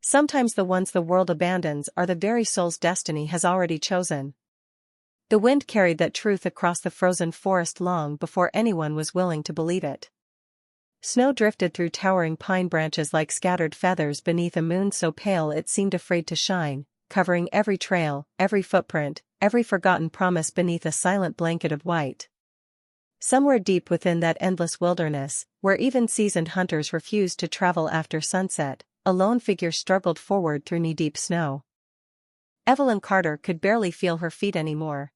Sometimes the ones the world abandons are the very souls destiny has already chosen. The wind carried that truth across the frozen forest long before anyone was willing to believe it. Snow drifted through towering pine branches like scattered feathers beneath a moon so pale it seemed afraid to shine, covering every trail, every footprint, every forgotten promise beneath a silent blanket of white. Somewhere deep within that endless wilderness, where even seasoned hunters refused to travel after sunset, a lone figure struggled forward through knee-deep snow. Evelyn Carter could barely feel her feet anymore.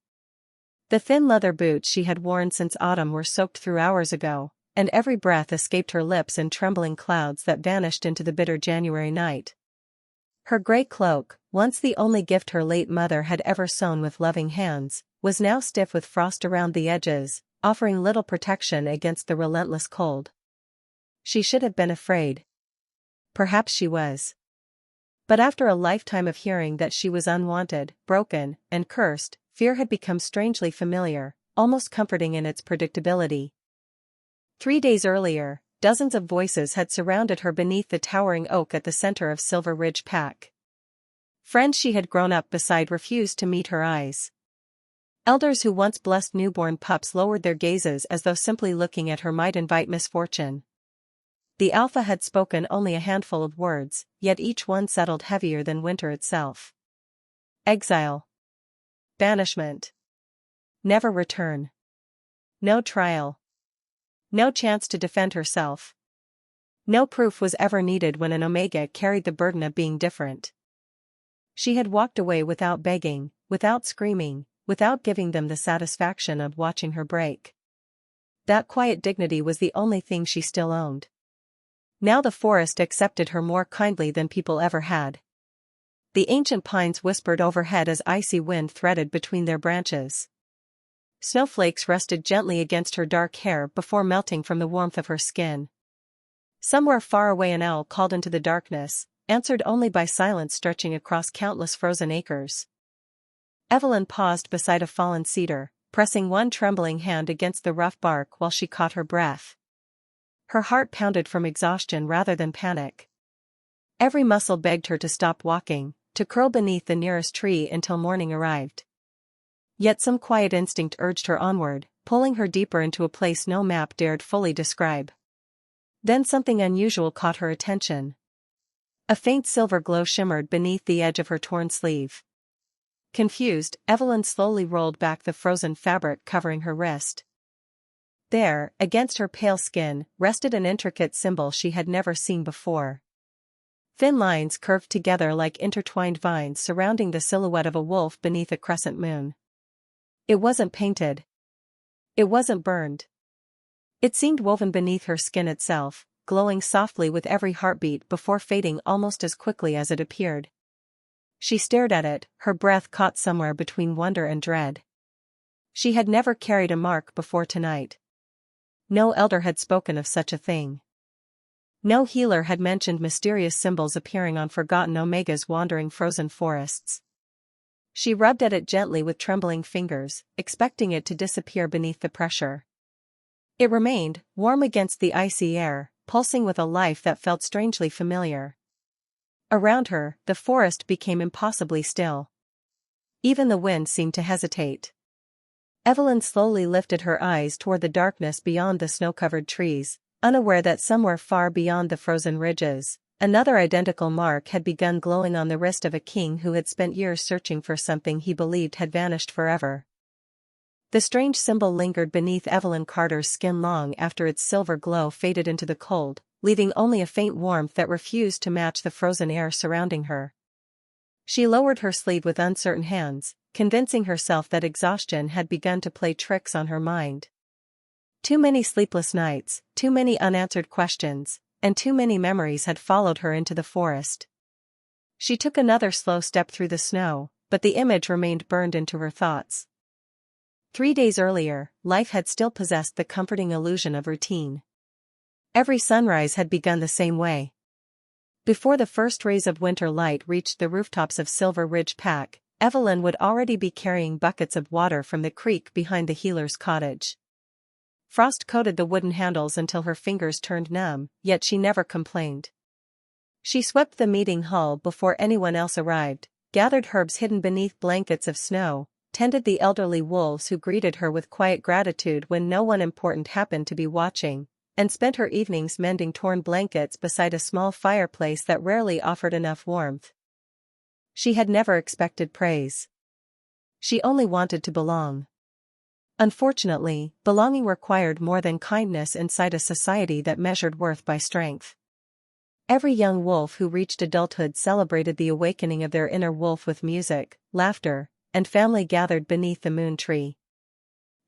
The thin leather boots she had worn since autumn were soaked through hours ago, and every breath escaped her lips in trembling clouds that vanished into the bitter January night. Her gray cloak, once the only gift her late mother had ever sewn with loving hands, was now stiff with frost around the edges, offering little protection against the relentless cold. She should have been afraid. Perhaps she was. But after a lifetime of hearing that she was unwanted, broken, and cursed, fear had become strangely familiar, almost comforting in its predictability. 3 days earlier, dozens of voices had surrounded her beneath the towering oak at the center of Silver Ridge Pack. Friends she had grown up beside refused to meet her eyes. Elders who once blessed newborn pups lowered their gazes as though simply looking at her might invite misfortune. The Alpha had spoken only a handful of words, yet each one settled heavier than winter itself. Exile. Banishment. Never return. No trial. No chance to defend herself. No proof was ever needed when an Omega carried the burden of being different. She had walked away without begging, without screaming, without giving them the satisfaction of watching her break. That quiet dignity was the only thing she still owned. Now the forest accepted her more kindly than people ever had. The ancient pines whispered overhead as icy wind threaded between their branches. Snowflakes rested gently against her dark hair before melting from the warmth of her skin. Somewhere far away an owl called into the darkness, answered only by silence stretching across countless frozen acres. Evelyn paused beside a fallen cedar, pressing one trembling hand against the rough bark while she caught her breath. Her heart pounded from exhaustion rather than panic. Every muscle begged her to stop walking, to curl beneath the nearest tree until morning arrived. Yet some quiet instinct urged her onward, pulling her deeper into a place no map dared fully describe. Then something unusual caught her attention. A faint silver glow shimmered beneath the edge of her torn sleeve. Confused, Evelyn slowly rolled back the frozen fabric covering her wrist. There, against her pale skin, rested an intricate symbol she had never seen before. Thin lines curved together like intertwined vines surrounding the silhouette of a wolf beneath a crescent moon. It wasn't painted. It wasn't burned. It seemed woven beneath her skin itself, glowing softly with every heartbeat before fading almost as quickly as it appeared. She stared at it, her breath caught somewhere between wonder and dread. She had never carried a mark before tonight. No elder had spoken of such a thing. No healer had mentioned mysterious symbols appearing on forgotten Omega's wandering frozen forests. She rubbed at it gently with trembling fingers, expecting it to disappear beneath the pressure. It remained, warm against the icy air, pulsing with a life that felt strangely familiar. Around her, the forest became impossibly still. Even the wind seemed to hesitate. Evelyn slowly lifted her eyes toward the darkness beyond the snow-covered trees, unaware that somewhere far beyond the frozen ridges, another identical mark had begun glowing on the wrist of a king who had spent years searching for something he believed had vanished forever. The strange symbol lingered beneath Evelyn Carter's skin long after its silver glow faded into the cold, leaving only a faint warmth that refused to match the frozen air surrounding her. She lowered her sleeve with uncertain hands, convincing herself that exhaustion had begun to play tricks on her mind. Too many sleepless nights, too many unanswered questions, and too many memories had followed her into the forest. She took another slow step through the snow, but the image remained burned into her thoughts. 3 days earlier, life had still possessed the comforting illusion of routine. Every sunrise had begun the same way. Before the first rays of winter light reached the rooftops of Silver Ridge Pack, Evelyn would already be carrying buckets of water from the creek behind the healer's cottage. Frost coated the wooden handles until her fingers turned numb, yet she never complained. She swept the meeting hall before anyone else arrived, gathered herbs hidden beneath blankets of snow, tended the elderly wolves who greeted her with quiet gratitude when no one important happened to be watching, and spent her evenings mending torn blankets beside a small fireplace that rarely offered enough warmth. She had never expected praise. She only wanted to belong. Unfortunately, belonging required more than kindness inside a society that measured worth by strength. Every young wolf who reached adulthood celebrated the awakening of their inner wolf with music, laughter, and family gathered beneath the moon tree.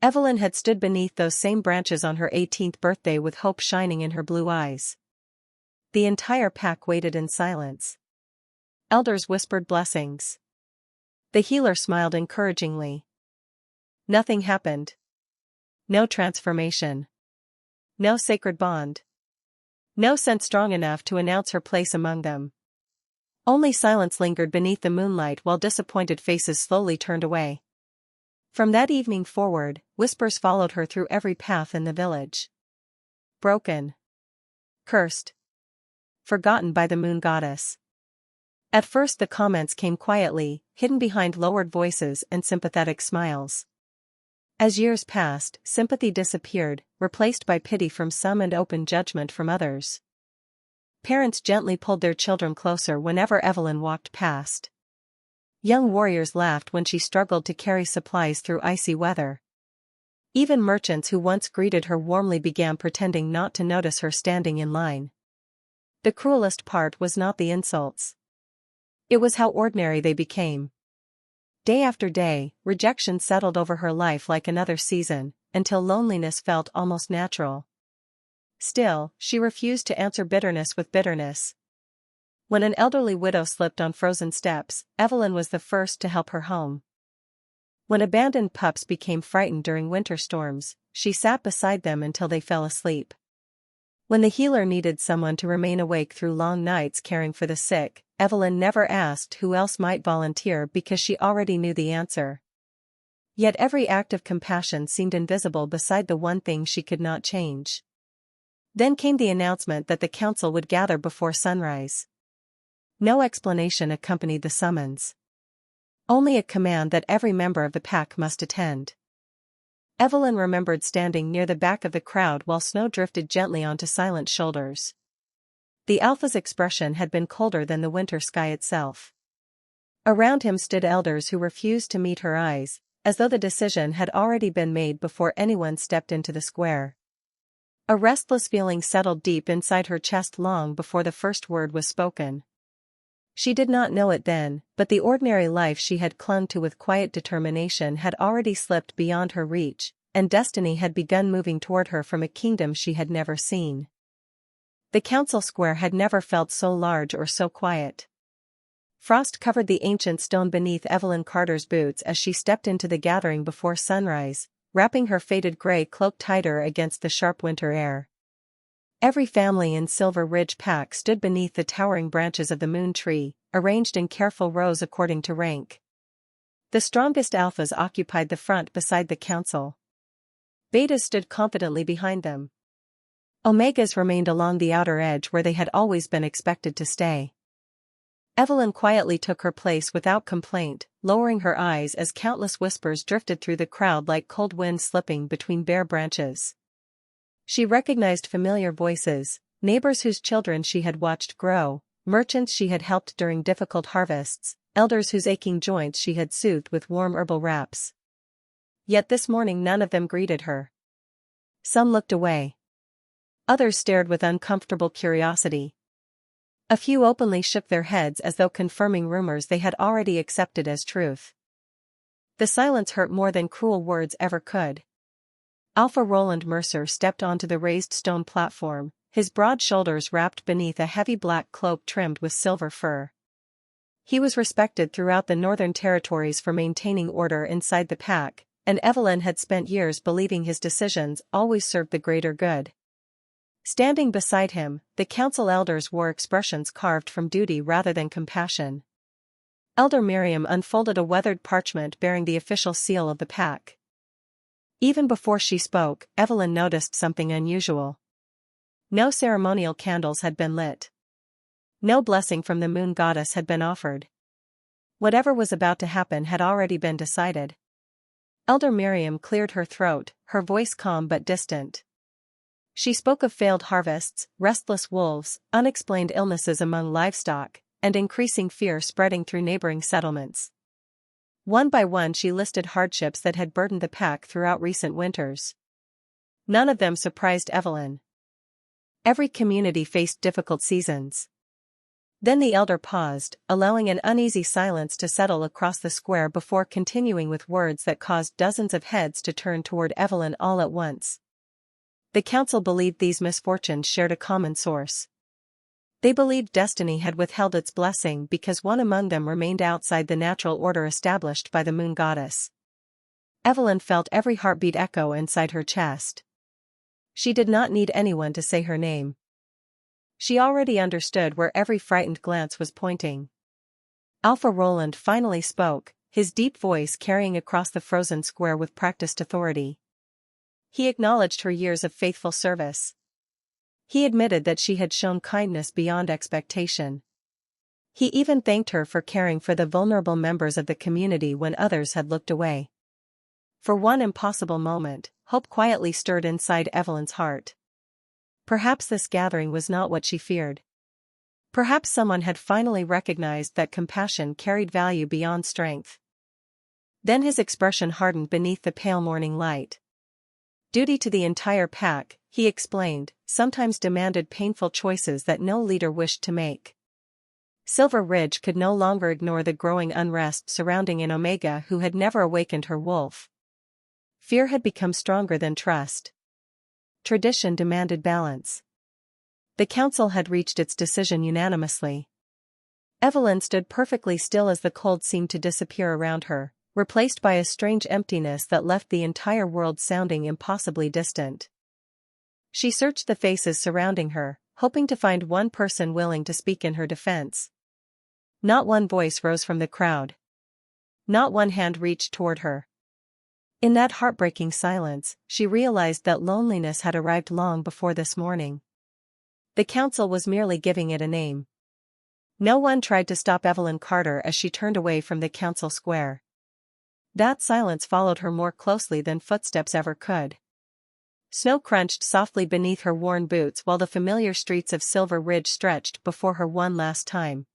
Evelyn had stood beneath those same branches on her 18th birthday with hope shining in her blue eyes. The entire pack waited in silence. Elders whispered blessings. The healer smiled encouragingly. Nothing happened. No transformation. No sacred bond. No sense strong enough to announce her place among them. Only silence lingered beneath the moonlight while disappointed faces slowly turned away. From that evening forward, whispers followed her through every path in the village. Broken. Cursed. Forgotten by the moon goddess. At first the comments came quietly, hidden behind lowered voices and sympathetic smiles. As years passed, sympathy disappeared, replaced by pity from some and open judgment from others. Parents gently pulled their children closer whenever Evelyn walked past. Young warriors laughed when she struggled to carry supplies through icy weather. Even merchants who once greeted her warmly began pretending not to notice her standing in line. The cruelest part was not the insults. It was how ordinary they became. Day after day, rejection settled over her life like another season, until loneliness felt almost natural. Still, she refused to answer bitterness with bitterness. When an elderly widow slipped on frozen steps, Evelyn was the first to help her home. When abandoned pups became frightened during winter storms, she sat beside them until they fell asleep. When the healer needed someone to remain awake through long nights caring for the sick, Evelyn never asked who else might volunteer because she already knew the answer. Yet every act of compassion seemed invisible beside the one thing she could not change. Then came the announcement that the council would gather before sunrise. No explanation accompanied the summons. Only a command that every member of the pack must attend. Evelyn remembered standing near the back of the crowd while snow drifted gently onto silent shoulders. The alpha's expression had been colder than the winter sky itself. Around him stood elders who refused to meet her eyes, as though the decision had already been made before anyone stepped into the square. A restless feeling settled deep inside her chest long before the first word was spoken. She did not know it then, but the ordinary life she had clung to with quiet determination had already slipped beyond her reach, and destiny had begun moving toward her from a kingdom she had never seen. The council square had never felt so large or so quiet. Frost covered the ancient stone beneath Evelyn Carter's boots as she stepped into the gathering before sunrise, wrapping her faded gray cloak tighter against the sharp winter air. Every family in Silver Ridge Pack stood beneath the towering branches of the moon tree, arranged in careful rows according to rank. The strongest alphas occupied the front beside the council. Betas stood confidently behind them. Omegas remained along the outer edge where they had always been expected to stay. Evelyn quietly took her place without complaint, lowering her eyes as countless whispers drifted through the crowd like cold wind slipping between bare branches. She recognized familiar voices, neighbors whose children she had watched grow, merchants she had helped during difficult harvests, elders whose aching joints she had soothed with warm herbal wraps. Yet this morning none of them greeted her. Some looked away. Others stared with uncomfortable curiosity. A few openly shook their heads as though confirming rumors they had already accepted as truth. The silence hurt more than cruel words ever could. Alpha Roland Mercer stepped onto the raised stone platform, his broad shoulders wrapped beneath a heavy black cloak trimmed with silver fur. He was respected throughout the Northern Territories for maintaining order inside the pack, and Evelyn had spent years believing his decisions always served the greater good. Standing beside him, the council elders wore expressions carved from duty rather than compassion. Elder Miriam unfolded a weathered parchment bearing the official seal of the pack. Even before she spoke, Evelyn noticed something unusual. No ceremonial candles had been lit. No blessing from the moon goddess had been offered. Whatever was about to happen had already been decided. Elder Miriam cleared her throat, her voice calm but distant. She spoke of failed harvests, restless wolves, unexplained illnesses among livestock, and increasing fear spreading through neighboring settlements. One by one she listed hardships that had burdened the pack throughout recent winters. None of them surprised Evelyn. Every community faced difficult seasons. Then the elder paused, allowing an uneasy silence to settle across the square before continuing with words that caused dozens of heads to turn toward Evelyn all at once. The council believed these misfortunes shared a common source. They believed destiny had withheld its blessing because one among them remained outside the natural order established by the moon goddess. Evelyn felt every heartbeat echo inside her chest. She did not need anyone to say her name. She already understood where every frightened glance was pointing. Alpha Roland finally spoke, his deep voice carrying across the frozen square with practiced authority. He acknowledged her years of faithful service. He admitted that she had shown kindness beyond expectation. He even thanked her for caring for the vulnerable members of the community when others had looked away. For one impossible moment, hope quietly stirred inside Evelyn's heart. Perhaps this gathering was not what she feared. Perhaps someone had finally recognized that compassion carried value beyond strength. Then his expression hardened beneath the pale morning light. Duty to the entire pack, he explained, sometimes demanded painful choices that no leader wished to make. Silver Ridge could no longer ignore the growing unrest surrounding an Omega who had never awakened her wolf. Fear had become stronger than trust. Tradition demanded balance. The council had reached its decision unanimously. Evelyn stood perfectly still as the cold seemed to disappear around her, replaced by a strange emptiness that left the entire world sounding impossibly distant. She searched the faces surrounding her, hoping to find one person willing to speak in her defense. Not one voice rose from the crowd. Not one hand reached toward her. In that heartbreaking silence, she realized that loneliness had arrived long before this morning. The council was merely giving it a name. No one tried to stop Evelyn Carter as she turned away from the council square. That silence followed her more closely than footsteps ever could. Snow crunched softly beneath her worn boots while the familiar streets of Silver Ridge stretched before her one last time.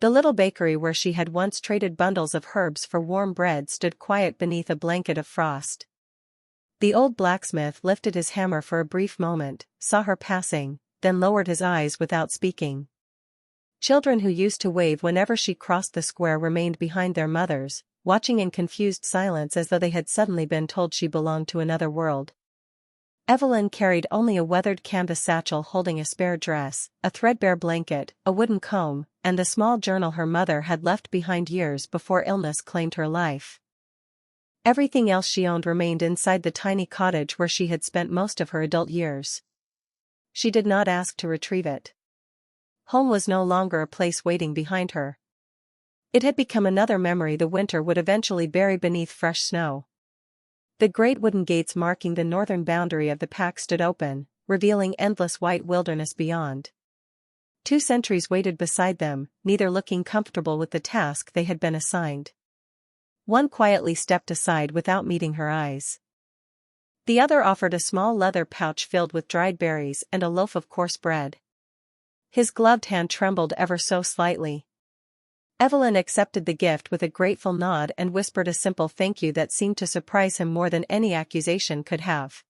The little bakery where she had once traded bundles of herbs for warm bread stood quiet beneath a blanket of frost. The old blacksmith lifted his hammer for a brief moment, saw her passing, then lowered his eyes without speaking. Children who used to wave whenever she crossed the square remained behind their mothers, watching in confused silence as though they had suddenly been told she belonged to another world. Evelyn carried only a weathered canvas satchel holding a spare dress, a threadbare blanket, a wooden comb, and the small journal her mother had left behind years before illness claimed her life. Everything else she owned remained inside the tiny cottage where she had spent most of her adult years. She did not ask to retrieve it. Home was no longer a place waiting behind her. It had become another memory the winter would eventually bury beneath fresh snow. The great wooden gates marking the northern boundary of the pack stood open, revealing endless white wilderness beyond. 2 sentries waited beside them, neither looking comfortable with the task they had been assigned. One quietly stepped aside without meeting her eyes. The other offered a small leather pouch filled with dried berries and a loaf of coarse bread. His gloved hand trembled ever so slightly. Evelyn accepted the gift with a grateful nod and whispered a simple thank you that seemed to surprise him more than any accusation could have.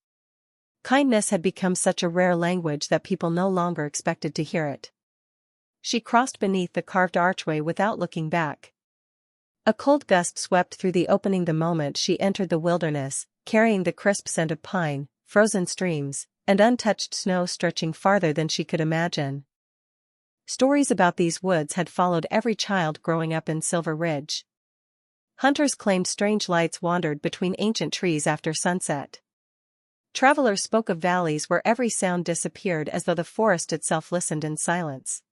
Kindness had become such a rare language that people no longer expected to hear it. She crossed beneath the carved archway without looking back. A cold gust swept through the opening the moment she entered the wilderness, carrying the crisp scent of pine, frozen streams, and untouched snow stretching farther than she could imagine. Stories about these woods had followed every child growing up in Silver Ridge. Hunters claimed strange lights wandered between ancient trees after sunset. Travelers spoke of valleys where every sound disappeared as though the forest itself listened in silence.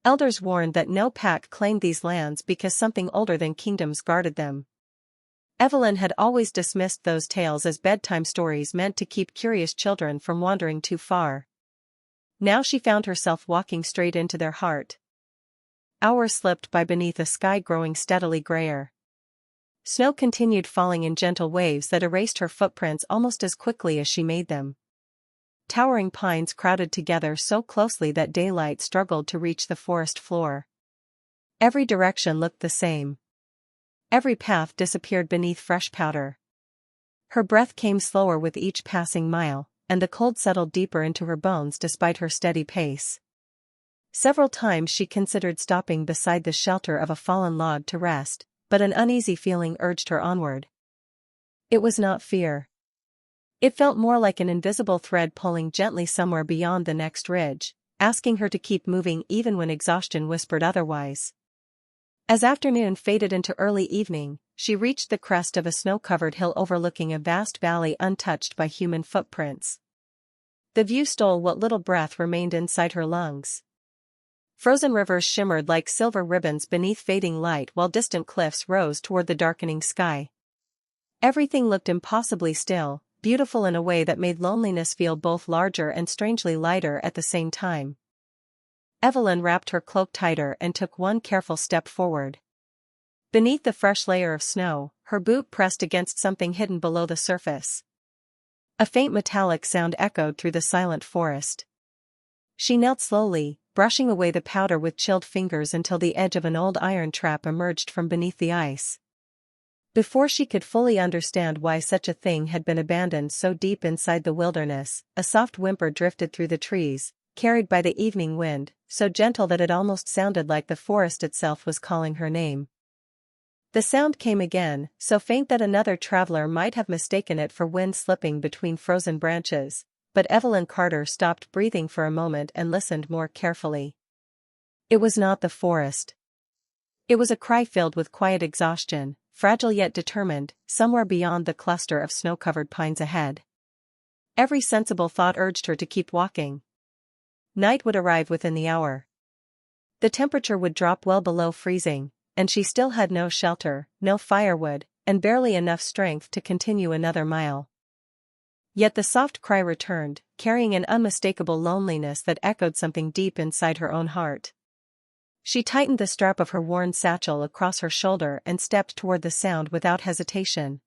Elders warned that no pack claimed these lands because something older than kingdoms guarded them. Evelyn had always dismissed those tales as bedtime stories meant to keep curious children from wandering too far. Now she found herself walking straight into their heart. Hours slipped by beneath a sky growing steadily grayer. Snow continued falling in gentle waves that erased her footprints almost as quickly as she made them. Towering pines crowded together so closely that daylight struggled to reach the forest floor. Every direction looked the same. Every path disappeared beneath fresh powder. Her breath came slower with each passing mile, and the cold settled deeper into her bones despite her steady pace. Several times she considered stopping beside the shelter of a fallen log to rest, but an uneasy feeling urged her onward. It was not fear. It felt more like an invisible thread pulling gently somewhere beyond the next ridge, asking her to keep moving even when exhaustion whispered otherwise. As afternoon faded into early evening, she reached the crest of a snow-covered hill overlooking a vast valley untouched by human footprints. The view stole what little breath remained inside her lungs. Frozen rivers shimmered like silver ribbons beneath fading light while distant cliffs rose toward the darkening sky. Everything looked impossibly still, beautiful in a way that made loneliness feel both larger and strangely lighter at the same time. Evelyn wrapped her cloak tighter and took one careful step forward. Beneath the fresh layer of snow, her boot pressed against something hidden below the surface. A faint metallic sound echoed through the silent forest. She knelt slowly, brushing away the powder with chilled fingers until the edge of an old iron trap emerged from beneath the ice. Before she could fully understand why such a thing had been abandoned so deep inside the wilderness, a soft whimper drifted through the trees, carried by the evening wind, so gentle that it almost sounded like the forest itself was calling her name. The sound came again, so faint that another traveler might have mistaken it for wind slipping between frozen branches, but Evelyn Carter stopped breathing for a moment and listened more carefully. It was not the forest. It was a cry filled with quiet exhaustion, fragile yet determined, somewhere beyond the cluster of snow-covered pines ahead. Every sensible thought urged her to keep walking. Night would arrive within the hour. The temperature would drop well below freezing, and she still had no shelter, no firewood, and barely enough strength to continue another mile. Yet the soft cry returned, carrying an unmistakable loneliness that echoed something deep inside her own heart. She tightened the strap of her worn satchel across her shoulder and stepped toward the sound without hesitation.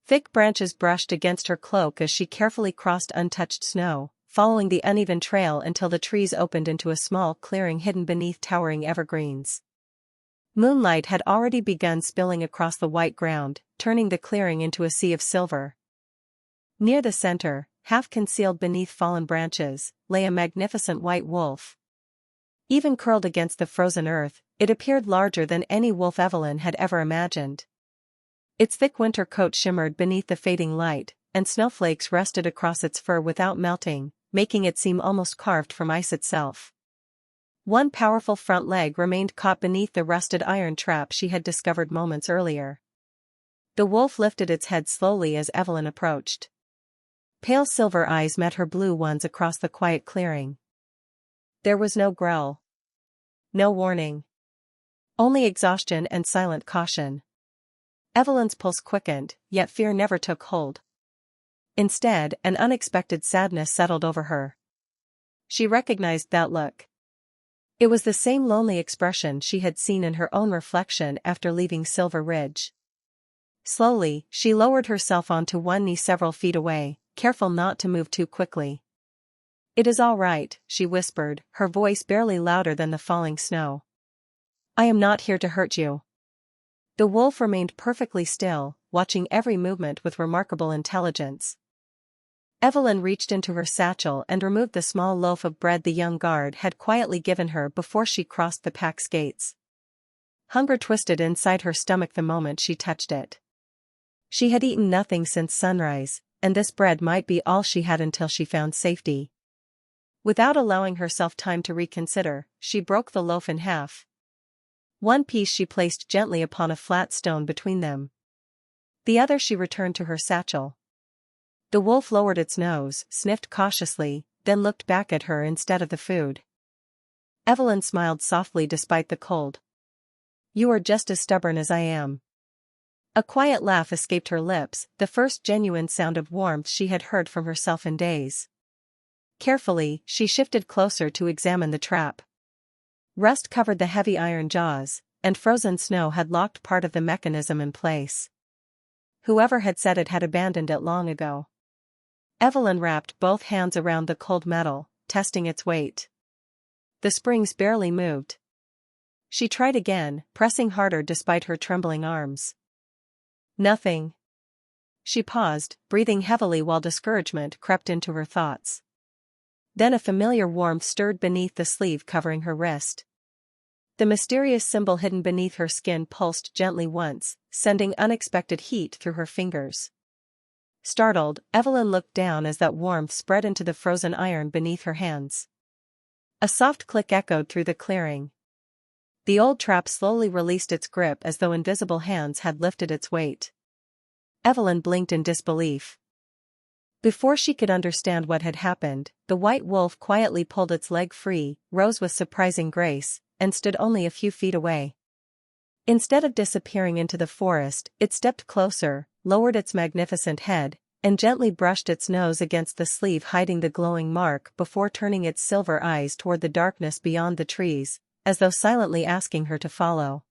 Thick branches brushed against her cloak as she carefully crossed untouched snow, following the uneven trail until the trees opened into a small clearing hidden beneath towering evergreens. Moonlight had already begun spilling across the white ground, turning the clearing into a sea of silver. Near the center, half concealed beneath fallen branches, lay a magnificent white wolf. Even curled against the frozen earth, it appeared larger than any wolf Evelyn had ever imagined. Its thick winter coat shimmered beneath the fading light, and snowflakes rested across its fur without melting, making it seem almost carved from ice itself. One powerful front leg remained caught beneath the rusted iron trap she had discovered moments earlier. The wolf lifted its head slowly as Evelyn approached. Pale silver eyes met her blue ones across the quiet clearing. There was no growl. No warning. Only exhaustion and silent caution. Evelyn's pulse quickened, yet fear never took hold. Instead, an unexpected sadness settled over her. She recognized that look. It was the same lonely expression she had seen in her own reflection after leaving Silver Ridge. Slowly, she lowered herself onto one knee several feet away, careful not to move too quickly. "It is all right," she whispered, her voice barely louder than the falling snow. "I am not here to hurt you." The wolf remained perfectly still, watching every movement with remarkable intelligence. Evelyn reached into her satchel and removed the small loaf of bread the young guard had quietly given her before she crossed the pack's gates. Hunger twisted inside her stomach the moment she touched it. She had eaten nothing since sunrise, and this bread might be all she had until she found safety. Without allowing herself time to reconsider, she broke the loaf in half. One piece she placed gently upon a flat stone between them. The other she returned to her satchel. The wolf lowered its nose, sniffed cautiously, then looked back at her instead of the food. Evelyn smiled softly despite the cold. "You are just as stubborn as I am." A quiet laugh escaped her lips, the first genuine sound of warmth she had heard from herself in days. Carefully, she shifted closer to examine the trap. Rust covered the heavy iron jaws, and frozen snow had locked part of the mechanism in place. Whoever had set it had abandoned it long ago. Evelyn wrapped both hands around the cold metal, testing its weight. The springs barely moved. She tried again, pressing harder despite her trembling arms. Nothing. She paused, breathing heavily while discouragement crept into her thoughts. Then a familiar warmth stirred beneath the sleeve covering her wrist. The mysterious symbol hidden beneath her skin pulsed gently once, sending unexpected heat through her fingers. Startled, Evelyn looked down as that warmth spread into the frozen iron beneath her hands. A soft click echoed through the clearing. The old trap slowly released its grip as though invisible hands had lifted its weight. Evelyn blinked in disbelief. Before she could understand what had happened, the white wolf quietly pulled its leg free, rose with surprising grace, and stood only a few feet away. Instead of disappearing into the forest, it stepped closer, lowered its magnificent head, and gently brushed its nose against the sleeve hiding the glowing mark before turning its silver eyes toward the darkness beyond the trees, as though silently asking her to follow.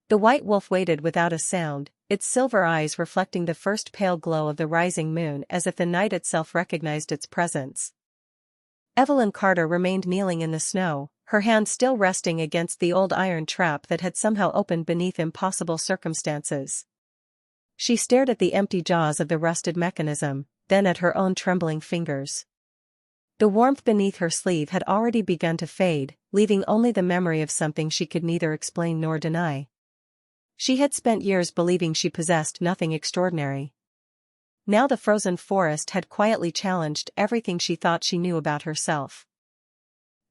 The white wolf waited without a sound, its silver eyes reflecting the first pale glow of the rising moon as if the night itself recognized its presence. Evelyn Carter remained kneeling in the snow, her hand still resting against the old iron trap that had somehow opened beneath impossible circumstances. She stared at the empty jaws of the rusted mechanism, then at her own trembling fingers. The warmth beneath her sleeve had already begun to fade, leaving only the memory of something she could neither explain nor deny. She had spent years believing she possessed nothing extraordinary. Now the frozen forest had quietly challenged everything she thought she knew about herself.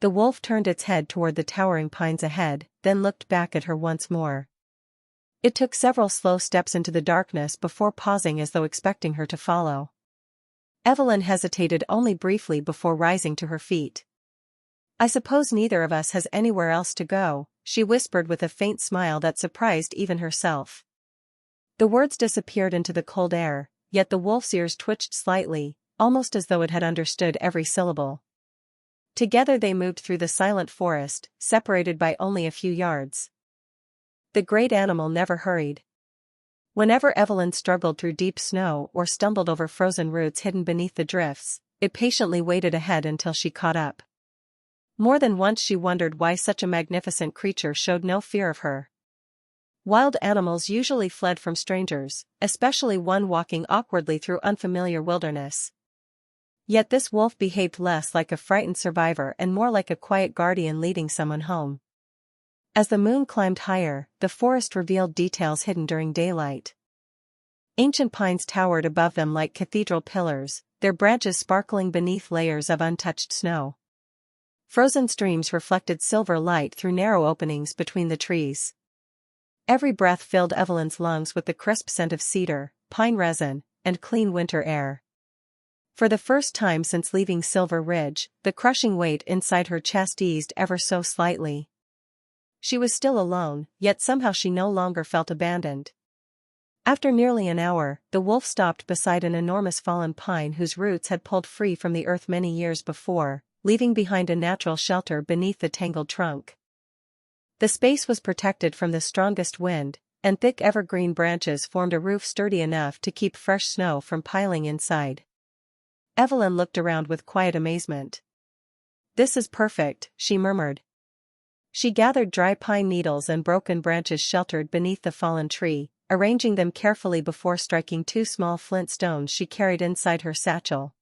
The wolf turned its head toward the towering pines ahead, then looked back at her once more. It took several slow steps into the darkness before pausing as though expecting her to follow. Evelyn hesitated only briefly before rising to her feet. "I suppose neither of us has anywhere else to go," she whispered with a faint smile that surprised even herself. The words disappeared into the cold air, yet the wolf's ears twitched slightly, almost as though it had understood every syllable. Together they moved through the silent forest, separated by only a few yards. The great animal never hurried. Whenever Evelyn struggled through deep snow or stumbled over frozen roots hidden beneath the drifts, it patiently waited ahead until she caught up. More than once she wondered why such a magnificent creature showed no fear of her. Wild animals usually fled from strangers, especially one walking awkwardly through unfamiliar wilderness. Yet this wolf behaved less like a frightened survivor and more like a quiet guardian leading someone home. As the moon climbed higher, the forest revealed details hidden during daylight. Ancient pines towered above them like cathedral pillars, their branches sparkling beneath layers of untouched snow. Frozen streams reflected silver light through narrow openings between the trees. Every breath filled Evelyn's lungs with the crisp scent of cedar, pine resin, and clean winter air. For the first time since leaving Silver Ridge, the crushing weight inside her chest eased ever so slightly. She was still alone, yet somehow she no longer felt abandoned. After nearly an hour, the wolf stopped beside an enormous fallen pine whose roots had pulled free from the earth many years before, leaving behind a natural shelter beneath the tangled trunk. The space was protected from the strongest wind, and thick evergreen branches formed a roof sturdy enough to keep fresh snow from piling inside. Evelyn looked around with quiet amazement. "This is perfect," she murmured. She gathered dry pine needles and broken branches sheltered beneath the fallen tree, arranging them carefully before striking two small flint stones she carried inside her satchel.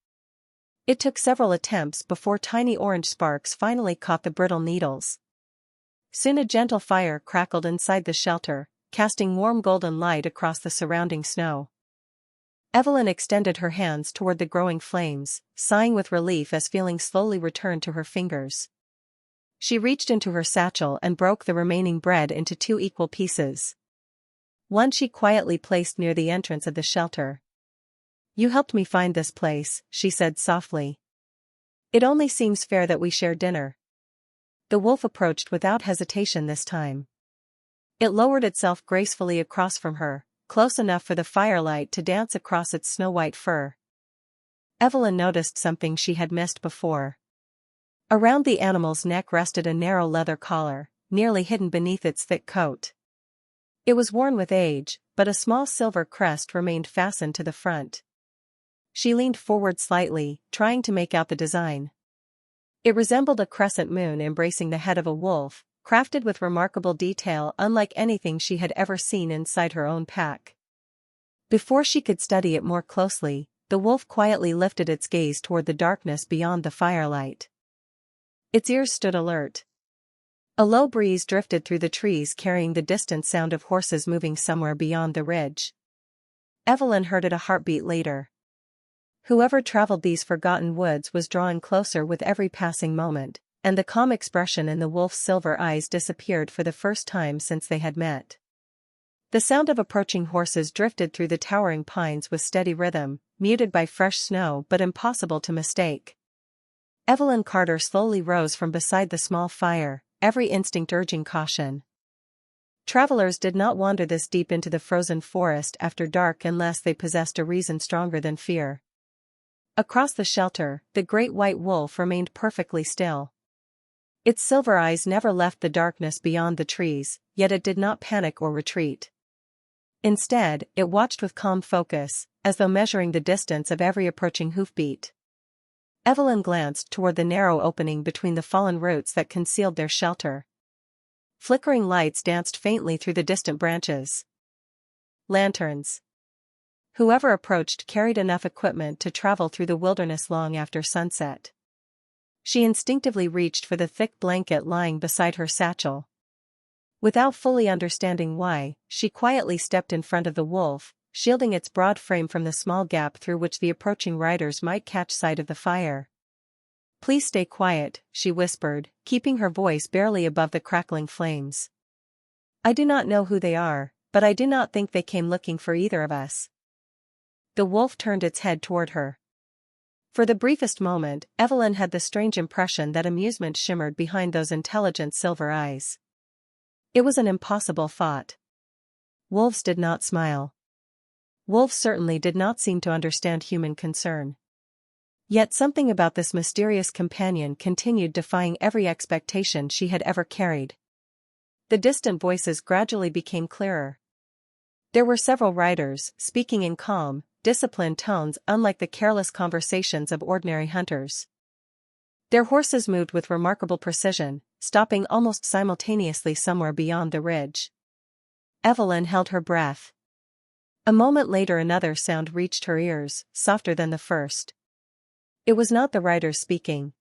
It took several attempts before tiny orange sparks finally caught the brittle needles. Soon a gentle fire crackled inside the shelter, casting warm golden light across the surrounding snow. Evelyn extended her hands toward the growing flames, sighing with relief as feeling slowly returned to her fingers. She reached into her satchel and broke the remaining bread into 2 equal pieces. One she quietly placed near the entrance of the shelter. "You helped me find this place," she said softly. "It only seems fair that we share dinner." The wolf approached without hesitation this time. It lowered itself gracefully across from her, close enough for the firelight to dance across its snow-white fur. Evelyn noticed something she had missed before. Around the animal's neck rested a narrow leather collar, nearly hidden beneath its thick coat. It was worn with age, but a small silver crest remained fastened to the front. She leaned forward slightly, trying to make out the design. It resembled a crescent moon embracing the head of a wolf, crafted with remarkable detail unlike anything she had ever seen inside her own pack. Before she could study it more closely, the wolf quietly lifted its gaze toward the darkness beyond the firelight. Its ears stood alert. A low breeze drifted through the trees carrying the distant sound of horses moving somewhere beyond the ridge. Evelyn heard it a heartbeat later. Whoever traveled these forgotten woods was drawing closer with every passing moment, and the calm expression in the wolf's silver eyes disappeared for the first time since they had met. The sound of approaching horses drifted through the towering pines with steady rhythm, muted by fresh snow but impossible to mistake. Evelyn Carter slowly rose from beside the small fire, every instinct urging caution. Travelers did not wander this deep into the frozen forest after dark unless they possessed a reason stronger than fear. Across the shelter, the great white wolf remained perfectly still. Its silver eyes never left the darkness beyond the trees, yet it did not panic or retreat. Instead, it watched with calm focus, as though measuring the distance of every approaching hoofbeat. Evelyn glanced toward the narrow opening between the fallen roots that concealed their shelter. Flickering lights danced faintly through the distant branches. Lanterns. Whoever approached carried enough equipment to travel through the wilderness long after sunset. She instinctively reached for the thick blanket lying beside her satchel. Without fully understanding why, she quietly stepped in front of the wolf, shielding its broad frame from the small gap through which the approaching riders might catch sight of the fire. "Please stay quiet," she whispered, keeping her voice barely above the crackling flames. "I do not know who they are, but I do not think they came looking for either of us." The wolf turned its head toward her. For the briefest moment, Evelyn had the strange impression that amusement shimmered behind those intelligent silver eyes. It was an impossible thought. Wolves did not smile. Wolves certainly did not seem to understand human concern. Yet something about this mysterious companion continued defying every expectation she had ever carried. The distant voices gradually became clearer. There were several riders, speaking in calm, disciplined tones unlike the careless conversations of ordinary hunters. Their horses moved with remarkable precision, stopping almost simultaneously somewhere beyond the ridge. Evelyn held her breath. A moment later another sound reached her ears, softer than the first. It was not the riders speaking.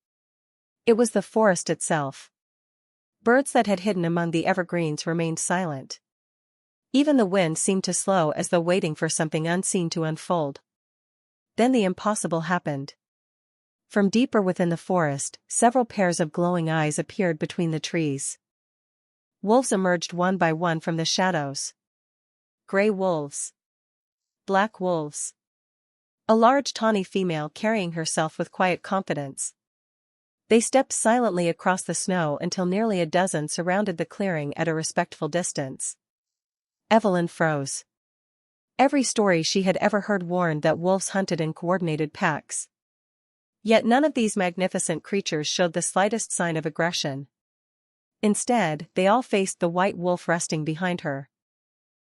It was the forest itself. Birds that had hidden among the evergreens remained silent. Even the wind seemed to slow as though waiting for something unseen to unfold. Then the impossible happened. From deeper within the forest, several pairs of glowing eyes appeared between the trees. Wolves emerged one by one from the shadows. Gray wolves. Black wolves. A large tawny female carrying herself with quiet confidence. They stepped silently across the snow until nearly a dozen surrounded the clearing at a respectful distance. Evelyn froze. Every story she had ever heard warned that wolves hunted in coordinated packs. Yet none of these magnificent creatures showed the slightest sign of aggression. Instead, they all faced the white wolf resting behind her.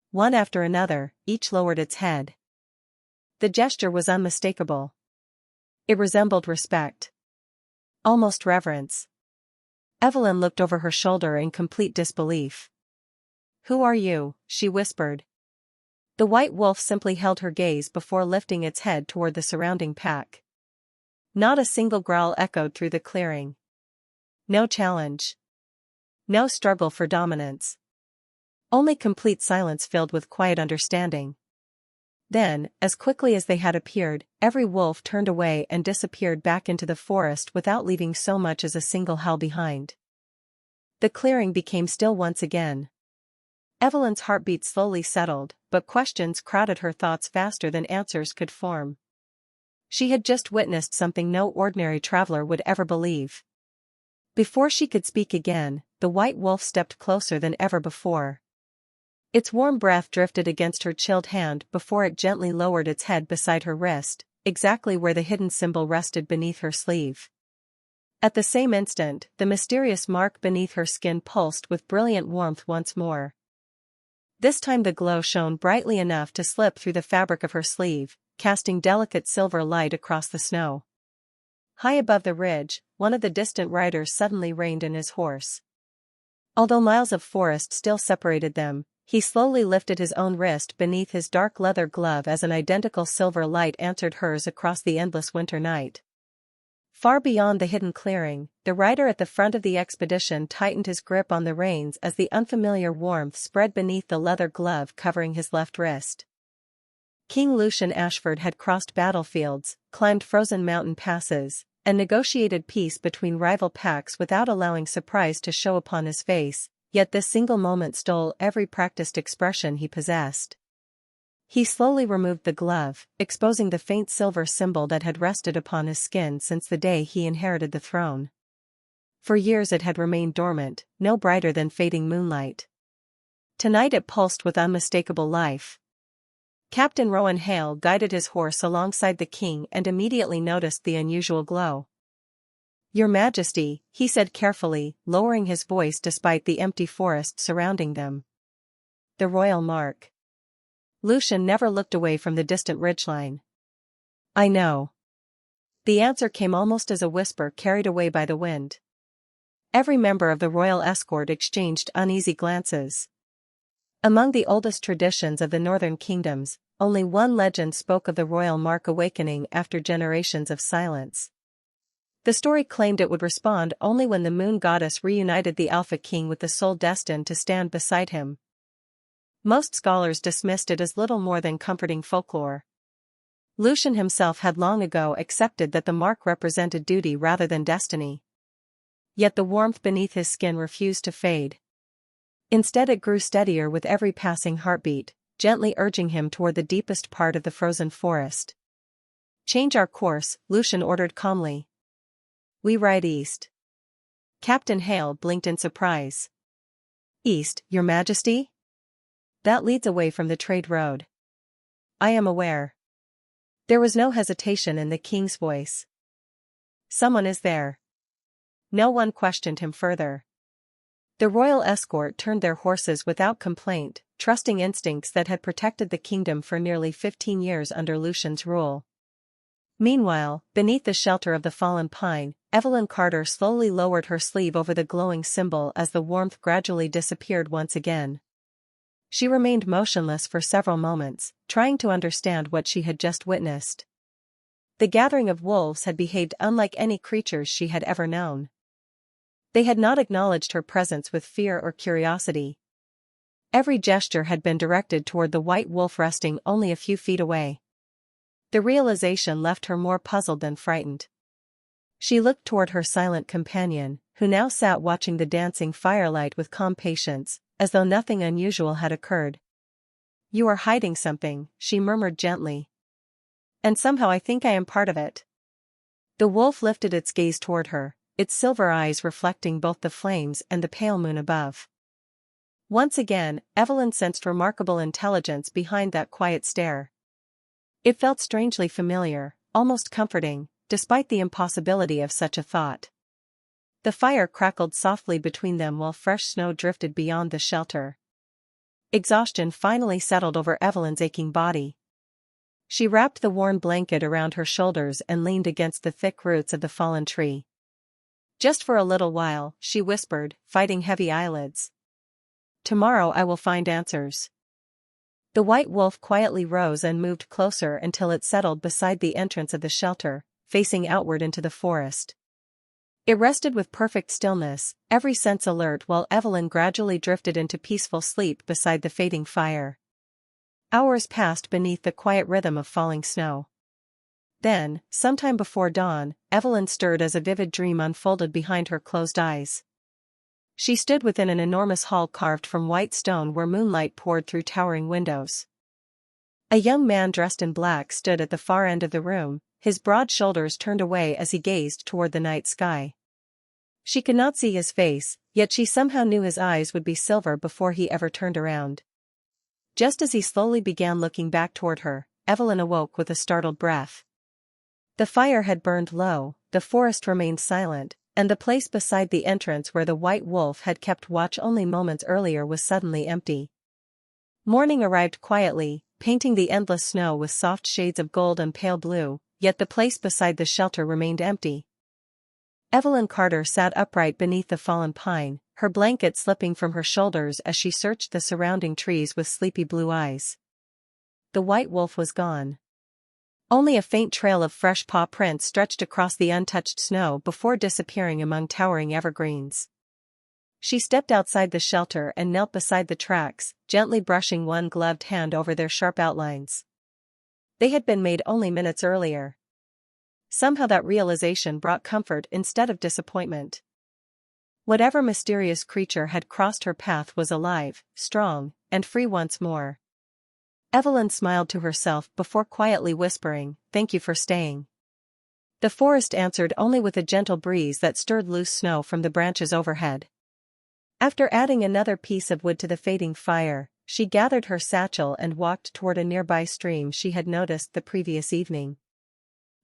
One after another, each lowered its head. The gesture was unmistakable. It resembled respect. Almost reverence. Evelyn looked over her shoulder in complete disbelief. "Who are you?" she whispered. The white wolf simply held her gaze before lifting its head toward the surrounding pack. Not a single growl echoed through the clearing. No challenge. No struggle for dominance. Only complete silence filled with quiet understanding. Then, as quickly as they had appeared, every wolf turned away and disappeared back into the forest without leaving so much as a single howl behind. The clearing became still once again. Evelyn's heartbeat slowly settled, but questions crowded her thoughts faster than answers could form. She had just witnessed something no ordinary traveler would ever believe. Before she could speak again, the white wolf stepped closer than ever before. Its warm breath drifted against her chilled hand before it gently lowered its head beside her wrist, exactly where the hidden symbol rested beneath her sleeve. At the same instant, the mysterious mark beneath her skin pulsed with brilliant warmth once more. This time the glow shone brightly enough to slip through the fabric of her sleeve, casting delicate silver light across the snow. High above the ridge, one of the distant riders suddenly reined in his horse. Although miles of forest still separated them, he slowly lifted his own wrist beneath his dark leather glove as an identical silver light answered hers across the endless winter night. Far beyond the hidden clearing, the rider at the front of the expedition tightened his grip on the reins as the unfamiliar warmth spread beneath the leather glove covering his left wrist. King Lucian Ashford had crossed battlefields, climbed frozen mountain passes, and negotiated peace between rival packs without allowing surprise to show upon his face, yet this single moment stole every practiced expression he possessed. He slowly removed the glove, exposing the faint silver symbol that had rested upon his skin since the day he inherited the throne. For years it had remained dormant, no brighter than fading moonlight. Tonight it pulsed with unmistakable life. Captain Rowan Hale guided his horse alongside the king and immediately noticed the unusual glow. "Your Majesty," he said carefully, lowering his voice despite the empty forest surrounding them. "The royal mark." Lucian never looked away from the distant ridgeline. "I know." The answer came almost as a whisper carried away by the wind. Every member of the royal escort exchanged uneasy glances. Among the oldest traditions of the northern kingdoms, only one legend spoke of the royal mark awakening after generations of silence. The story claimed it would respond only when the moon goddess reunited the Alpha King with the soul destined to stand beside him. Most scholars dismissed it as little more than comforting folklore. Lucian himself had long ago accepted that the mark represented duty rather than destiny. Yet the warmth beneath his skin refused to fade. Instead it grew steadier with every passing heartbeat, gently urging him toward the deepest part of the frozen forest. "Change our course," Lucian ordered calmly. "We ride east." Captain Hale blinked in surprise. "East, Your Majesty? That leads away from the trade road." "I am aware." There was no hesitation in the king's voice. "Someone is there." No one questioned him further. The royal escort turned their horses without complaint, trusting instincts that had protected the kingdom for nearly 15 years under Lucian's rule. Meanwhile, beneath the shelter of the fallen pine, Evelyn Carter slowly lowered her sleeve over the glowing symbol as the warmth gradually disappeared once again. She remained motionless for several moments, trying to understand what she had just witnessed. The gathering of wolves had behaved unlike any creatures she had ever known. They had not acknowledged her presence with fear or curiosity. Every gesture had been directed toward the white wolf resting only a few feet away. The realization left her more puzzled than frightened. She looked toward her silent companion, who now sat watching the dancing firelight with calm patience, as though nothing unusual had occurred. "You are hiding something," she murmured gently. "And somehow I think I am part of it." The wolf lifted its gaze toward her, its silver eyes reflecting both the flames and the pale moon above. Once again, Evelyn sensed remarkable intelligence behind that quiet stare. It felt strangely familiar, almost comforting, despite the impossibility of such a thought. The fire crackled softly between them while fresh snow drifted beyond the shelter. Exhaustion finally settled over Evelyn's aching body. She wrapped the worn blanket around her shoulders and leaned against the thick roots of the fallen tree. "Just for a little while," she whispered, fighting heavy eyelids. "Tomorrow I will find answers." The white wolf quietly rose and moved closer until it settled beside the entrance of the shelter, facing outward into the forest. It rested with perfect stillness, every sense alert while Evelyn gradually drifted into peaceful sleep beside the fading fire. Hours passed beneath the quiet rhythm of falling snow. Then, sometime before dawn, Evelyn stirred as a vivid dream unfolded behind her closed eyes. She stood within an enormous hall carved from white stone where moonlight poured through towering windows. A young man dressed in black stood at the far end of the room, his broad shoulders turned away as he gazed toward the night sky. She could not see his face, yet she somehow knew his eyes would be silver before he ever turned around. Just as he slowly began looking back toward her, Evelyn awoke with a startled breath. The fire had burned low, the forest remained silent, and the place beside the entrance where the white wolf had kept watch only moments earlier was suddenly empty. Morning arrived quietly, painting the endless snow with soft shades of gold and pale blue, yet the place beside the shelter remained empty. Evelyn Carter sat upright beneath the fallen pine, her blanket slipping from her shoulders as she searched the surrounding trees with sleepy blue eyes. The white wolf was gone. Only a faint trail of fresh paw prints stretched across the untouched snow before disappearing among towering evergreens. She stepped outside the shelter and knelt beside the tracks, gently brushing one gloved hand over their sharp outlines. They had been made only minutes earlier. Somehow that realization brought comfort instead of disappointment. Whatever mysterious creature had crossed her path was alive, strong, and free once more. Evelyn smiled to herself before quietly whispering, "Thank you for staying." The forest answered only with a gentle breeze that stirred loose snow from the branches overhead. After adding another piece of wood to the fading fire, she gathered her satchel and walked toward a nearby stream she had noticed the previous evening.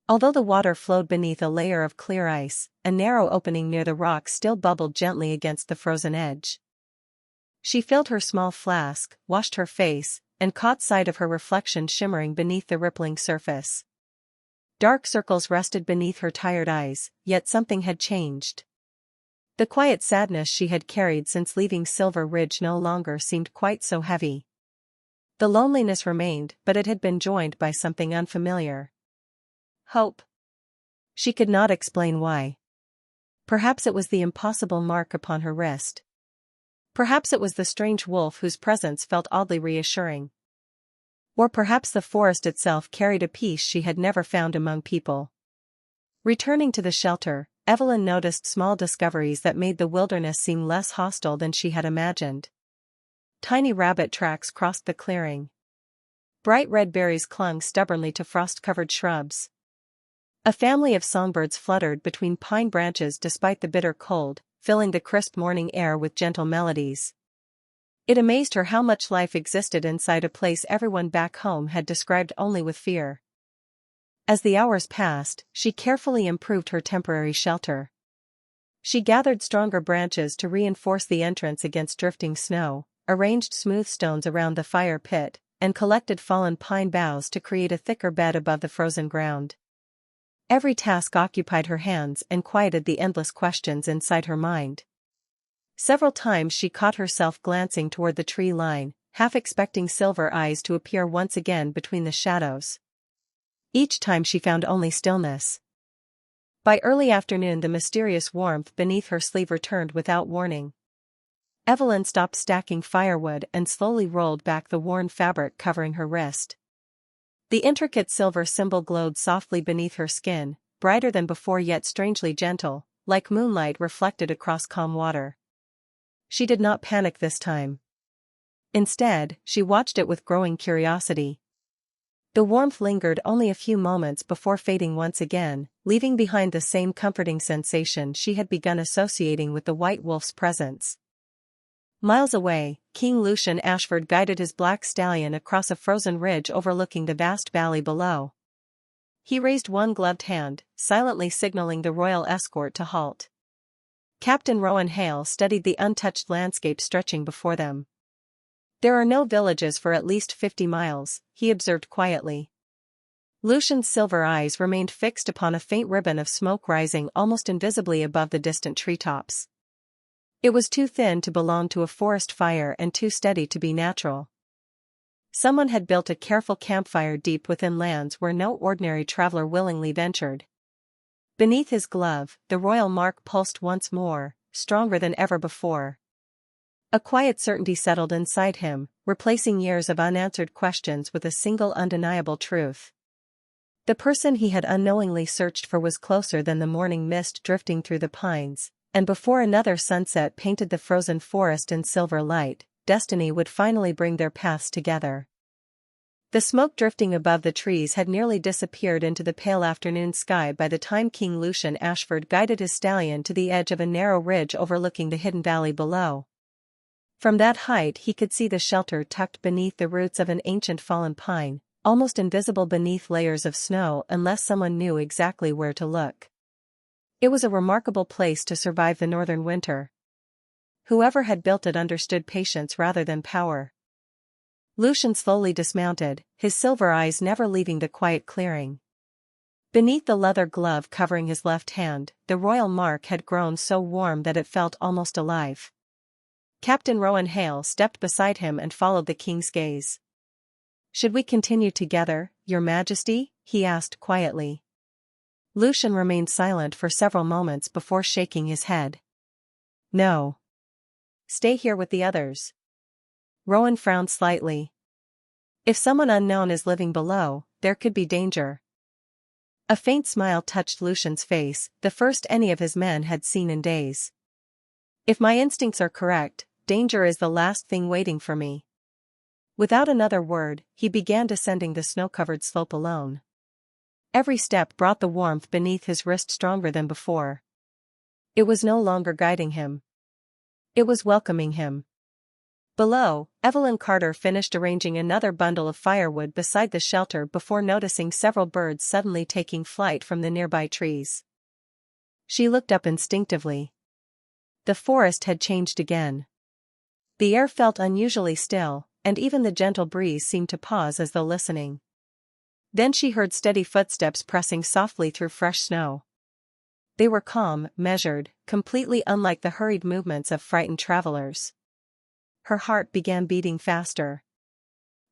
Although the water flowed beneath a layer of clear ice, a narrow opening near the rock still bubbled gently against the frozen edge. She filled her small flask, washed her face, and caught sight of her reflection shimmering beneath the rippling surface. Dark circles rested beneath her tired eyes, yet something had changed. The quiet sadness she had carried since leaving Silver Ridge no longer seemed quite so heavy. The loneliness remained, but it had been joined by something unfamiliar. Hope. She could not explain why. Perhaps it was the impossible mark upon her wrist. Perhaps it was the strange wolf whose presence felt oddly reassuring. Or perhaps the forest itself carried a peace she had never found among people. Returning to the shelter, Evelyn noticed small discoveries that made the wilderness seem less hostile than she had imagined. Tiny rabbit tracks crossed the clearing. Bright red berries clung stubbornly to frost-covered shrubs. A family of songbirds fluttered between pine branches despite the bitter cold, filling the crisp morning air with gentle melodies. It amazed her how much life existed inside a place everyone back home had described only with fear. As the hours passed, she carefully improved her temporary shelter. She gathered stronger branches to reinforce the entrance against drifting snow, arranged smooth stones around the fire pit, and collected fallen pine boughs to create a thicker bed above the frozen ground. Every task occupied her hands and quieted the endless questions inside her mind. Several times she caught herself glancing toward the tree line, half expecting Silver Eyes to appear once again between the shadows. Each time she found only stillness. By early afternoon the mysterious warmth beneath her sleeve returned without warning. Evelyn stopped stacking firewood and slowly rolled back the worn fabric covering her wrist. The intricate silver symbol glowed softly beneath her skin, brighter than before yet strangely gentle, like moonlight reflected across calm water. She did not panic this time. Instead, she watched it with growing curiosity. The warmth lingered only a few moments before fading once again, leaving behind the same comforting sensation she had begun associating with the white wolf's presence. Miles away, King Lucian Ashford guided his black stallion across a frozen ridge overlooking the vast valley below. He raised one gloved hand, silently signaling the royal escort to halt. Captain Rowan Hale studied the untouched landscape stretching before them. "There are no villages for at least 50 miles, he observed quietly. Lucian's silver eyes remained fixed upon a faint ribbon of smoke rising almost invisibly above the distant treetops. It was too thin to belong to a forest fire and too steady to be natural. Someone had built a careful campfire deep within lands where no ordinary traveler willingly ventured. Beneath his glove, the royal mark pulsed once more, stronger than ever before. A quiet certainty settled inside him, replacing years of unanswered questions with a single undeniable truth. The person he had unknowingly searched for was closer than the morning mist drifting through the pines. And before another sunset painted the frozen forest in silver light, destiny would finally bring their paths together. The smoke drifting above the trees had nearly disappeared into the pale afternoon sky by the time King Lucian Ashford guided his stallion to the edge of a narrow ridge overlooking the hidden valley below. From that height he could see the shelter tucked beneath the roots of an ancient fallen pine, almost invisible beneath layers of snow unless someone knew exactly where to look. It was a remarkable place to survive the northern winter. Whoever had built it understood patience rather than power. Lucian slowly dismounted, his silver eyes never leaving the quiet clearing. Beneath the leather glove covering his left hand, the royal mark had grown so warm that it felt almost alive. Captain Rowan Hale stepped beside him and followed the king's gaze. "Should we continue together, Your Majesty?" he asked quietly. Lucian remained silent for several moments before shaking his head. "No. Stay here with the others." Rowan frowned slightly. "If someone unknown is living below, there could be danger." A faint smile touched Lucian's face, the first any of his men had seen in days. "If my instincts are correct, danger is the last thing waiting for me." Without another word, he began descending the snow-covered slope alone. Every step brought the warmth beneath his wrist stronger than before. It was no longer guiding him. It was welcoming him. Below, Evelyn Carter finished arranging another bundle of firewood beside the shelter before noticing several birds suddenly taking flight from the nearby trees. She looked up instinctively. The forest had changed again. The air felt unusually still, and even the gentle breeze seemed to pause as though listening. Then she heard steady footsteps pressing softly through fresh snow. They were calm, measured, completely unlike the hurried movements of frightened travelers. Her heart began beating faster.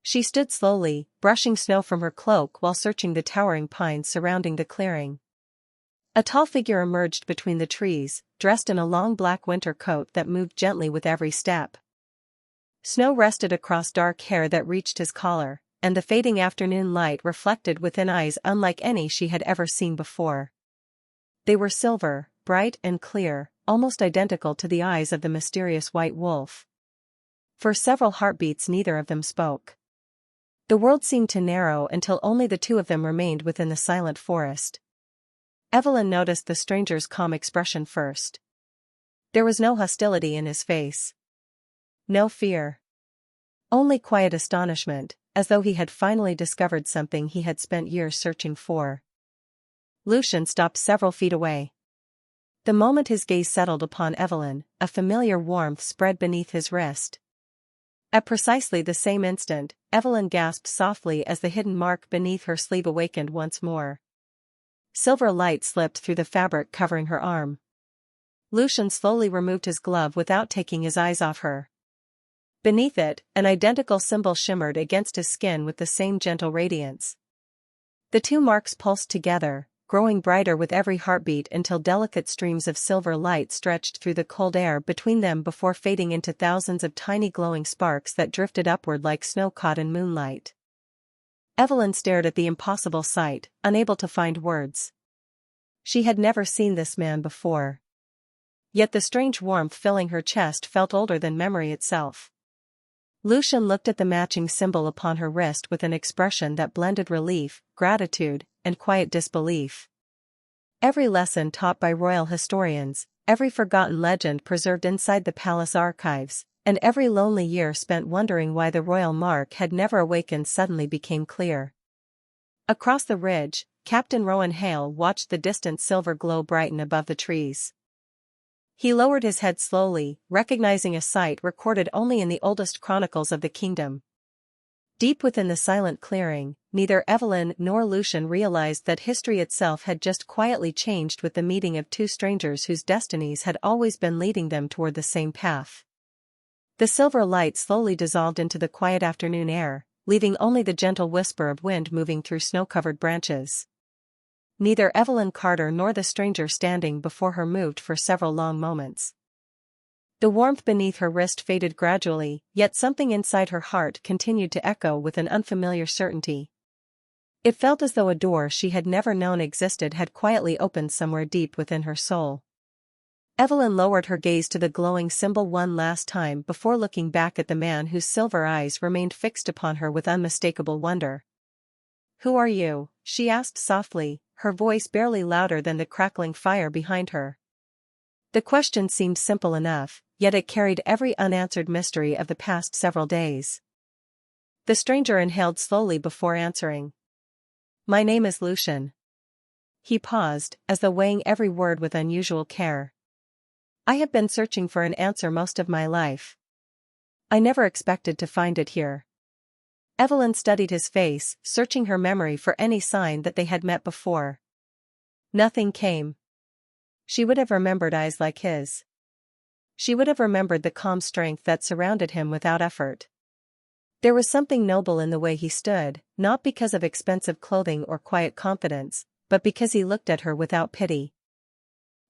She stood slowly, brushing snow from her cloak while searching the towering pines surrounding the clearing. A tall figure emerged between the trees, dressed in a long black winter coat that moved gently with every step. Snow rested across dark hair that reached his collar, and the fading afternoon light reflected within eyes unlike any she had ever seen before. They were silver, bright and clear, almost identical to the eyes of the mysterious white wolf. For several heartbeats neither of them spoke. The world seemed to narrow until only the two of them remained within the silent forest. Evelyn noticed the stranger's calm expression first. There was no hostility in his face. No fear. Only quiet astonishment, as though he had finally discovered something he had spent years searching for. Lucian stopped several feet away. The moment his gaze settled upon Evelyn, a familiar warmth spread beneath his wrist. At precisely the same instant, Evelyn gasped softly as the hidden mark beneath her sleeve awakened once more. Silver light slipped through the fabric covering her arm. Lucian slowly removed his glove without taking his eyes off her. Beneath it, an identical symbol shimmered against his skin with the same gentle radiance. The two marks pulsed together, growing brighter with every heartbeat until delicate streams of silver light stretched through the cold air between them before fading into thousands of tiny glowing sparks that drifted upward like snow caught in moonlight. Evelyn stared at the impossible sight, unable to find words. She had never seen this man before. Yet the strange warmth filling her chest felt older than memory itself. Lucian looked at the matching symbol upon her wrist with an expression that blended relief, gratitude, and quiet disbelief. Every lesson taught by royal historians, every forgotten legend preserved inside the palace archives, and every lonely year spent wondering why the royal mark had never awakened suddenly became clear. Across the ridge, Captain Rowan Hale watched the distant silver glow brighten above the trees. He lowered his head slowly, recognizing a sight recorded only in the oldest chronicles of the kingdom. Deep within the silent clearing, neither Evelyn nor Lucian realized that history itself had just quietly changed with the meeting of two strangers whose destinies had always been leading them toward the same path. The silver light slowly dissolved into the quiet afternoon air, leaving only the gentle whisper of wind moving through snow-covered branches. Neither Evelyn Carter nor the stranger standing before her moved for several long moments. The warmth beneath her wrist faded gradually, yet something inside her heart continued to echo with an unfamiliar certainty. It felt as though a door she had never known existed had quietly opened somewhere deep within her soul. Evelyn lowered her gaze to the glowing symbol one last time before looking back at the man whose silver eyes remained fixed upon her with unmistakable wonder. "Who are you?" she asked softly, her voice barely louder than the crackling fire behind her. The question seemed simple enough, yet it carried every unanswered mystery of the past several days. The stranger inhaled slowly before answering. My name is Lucian. He paused, as though weighing every word with unusual care. I have been searching for an answer most of my life. I never expected to find it here. Evelyn studied his face, searching her memory for any sign that they had met before. Nothing came. She would have remembered eyes like his. She would have remembered the calm strength that surrounded him without effort. There was something noble in the way he stood, not because of expensive clothing or quiet confidence, but because he looked at her without pity.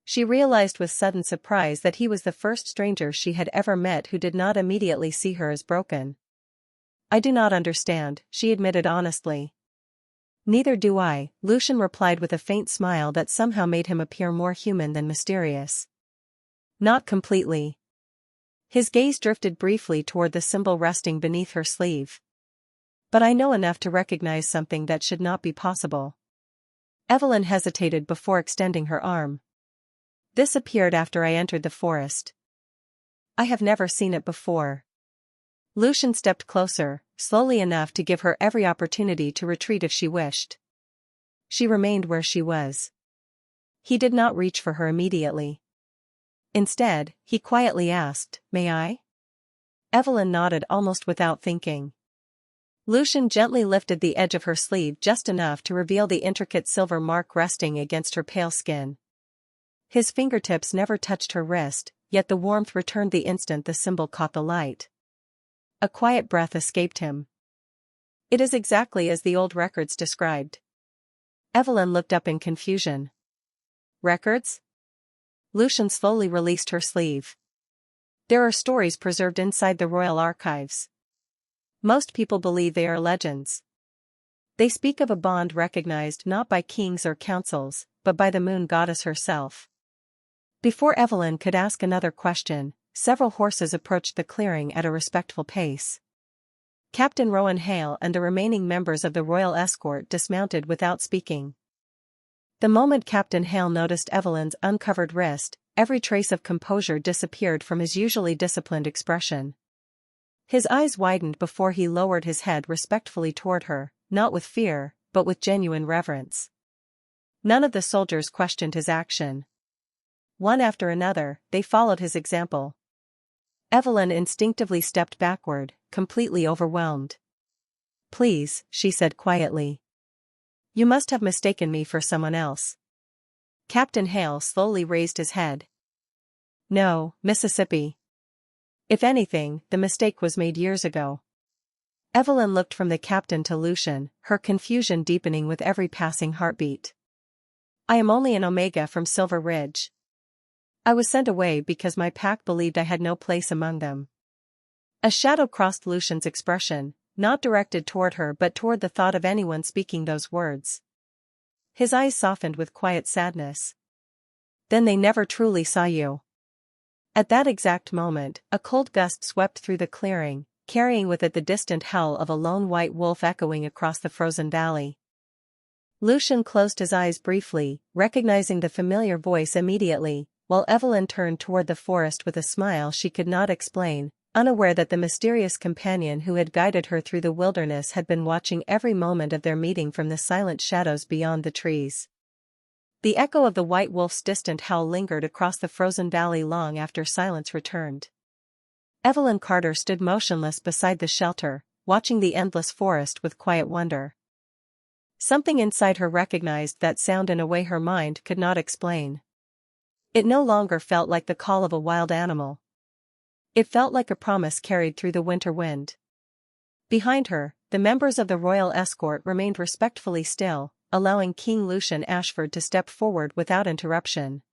She realized with sudden surprise that he was the first stranger she had ever met who did not immediately see her as broken. I do not understand, she admitted honestly. Neither do I, Lucian replied with a faint smile that somehow made him appear more human than mysterious. Not completely. His gaze drifted briefly toward the symbol resting beneath her sleeve. But I know enough to recognize something that should not be possible. Evelyn hesitated before extending her arm. This appeared after I entered the forest. I have never seen it before. Lucian stepped closer, slowly enough to give her every opportunity to retreat if she wished. She remained where she was. He did not reach for her immediately. Instead, he quietly asked, "May I?" Evelyn nodded almost without thinking. Lucian gently lifted the edge of her sleeve just enough to reveal the intricate silver mark resting against her pale skin. His fingertips never touched her wrist, yet the warmth returned the instant the symbol caught the light. A quiet breath escaped him. It is exactly as the old records described. Evelyn looked up in confusion. Records? Lucian slowly released her sleeve. There are stories preserved inside the royal archives. Most people believe they are legends. They speak of a bond recognized not by kings or councils, but by the moon goddess herself. Before Evelyn could ask another question, several horses approached the clearing at a respectful pace. Captain Rowan Hale and the remaining members of the royal escort dismounted without speaking. The moment Captain Hale noticed Evelyn's uncovered wrist, every trace of composure disappeared from his usually disciplined expression. His eyes widened before he lowered his head respectfully toward her, not with fear, but with genuine reverence. None of the soldiers questioned his action. One after another, they followed his example. Evelyn instinctively stepped backward, completely overwhelmed. "Please," she said quietly. "You must have mistaken me for someone else." Captain Hale slowly raised his head. "No, Mississippi. If anything, the mistake was made years ago." Evelyn looked from the captain to Lucian, her confusion deepening with every passing heartbeat. "I am only an Omega from Silver Ridge. I was sent away because my pack believed I had no place among them." A shadow crossed Lucian's expression, not directed toward her but toward the thought of anyone speaking those words. His eyes softened with quiet sadness. "Then they never truly saw you." At that exact moment, a cold gust swept through the clearing, carrying with it the distant howl of a lone white wolf echoing across the frozen valley. Lucian closed his eyes briefly, recognizing the familiar voice immediately, while Evelyn turned toward the forest with a smile she could not explain, unaware that the mysterious companion who had guided her through the wilderness had been watching every moment of their meeting from the silent shadows beyond the trees. The echo of the white wolf's distant howl lingered across the frozen valley long after silence returned. Evelyn Carter stood motionless beside the shelter, watching the endless forest with quiet wonder. Something inside her recognized that sound in a way her mind could not explain. It no longer felt like the call of a wild animal. It felt like a promise carried through the winter wind. Behind her, the members of the royal escort remained respectfully still, allowing King Lucian Ashford to step forward without interruption.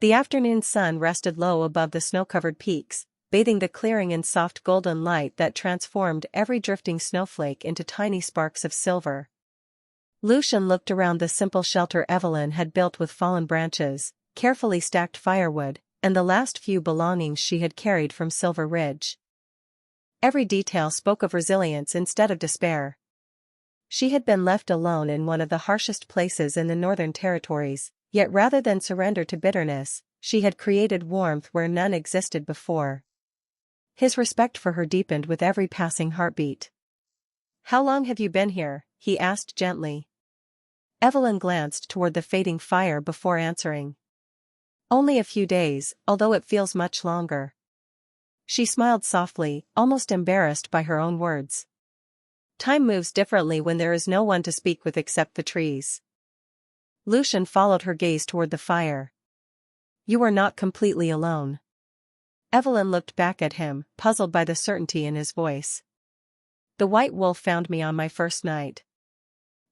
The afternoon sun rested low above the snow-covered peaks, bathing the clearing in soft golden light that transformed every drifting snowflake into tiny sparks of silver. Lucian looked around the simple shelter Evelyn had built with fallen branches, carefully stacked firewood, and the last few belongings she had carried from Silver Ridge. Every detail spoke of resilience instead of despair. She had been left alone in one of the harshest places in the Northern Territories, yet rather than surrender to bitterness, she had created warmth where none existed before. His respect for her deepened with every passing heartbeat. How long have you been here? He asked gently. Evelyn glanced toward the fading fire before answering. Only a few days, although it feels much longer. She smiled softly, almost embarrassed by her own words. Time moves differently when there is no one to speak with except the trees. Lucian followed her gaze toward the fire. You are not completely alone. Evelyn looked back at him, puzzled by the certainty in his voice. The white wolf found me on my first night.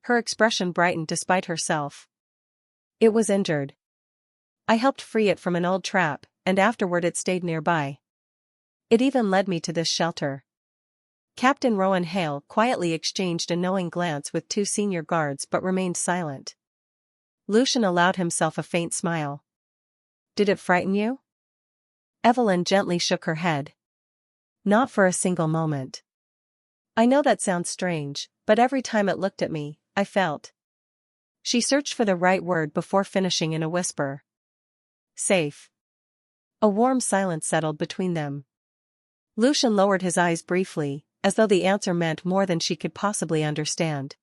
Her expression brightened despite herself. It was injured. I helped free it from an old trap, and afterward it stayed nearby. It even led me to this shelter. Captain Rowan Hale quietly exchanged a knowing glance with two senior guards but remained silent. Lucian allowed himself a faint smile. Did it frighten you? Evelyn gently shook her head. Not for a single moment. I know that sounds strange, but every time it looked at me, I felt. She searched for the right word before finishing in a whisper. Safe. A warm silence settled between them. Lucian lowered his eyes briefly, as though the answer meant more than she could possibly understand.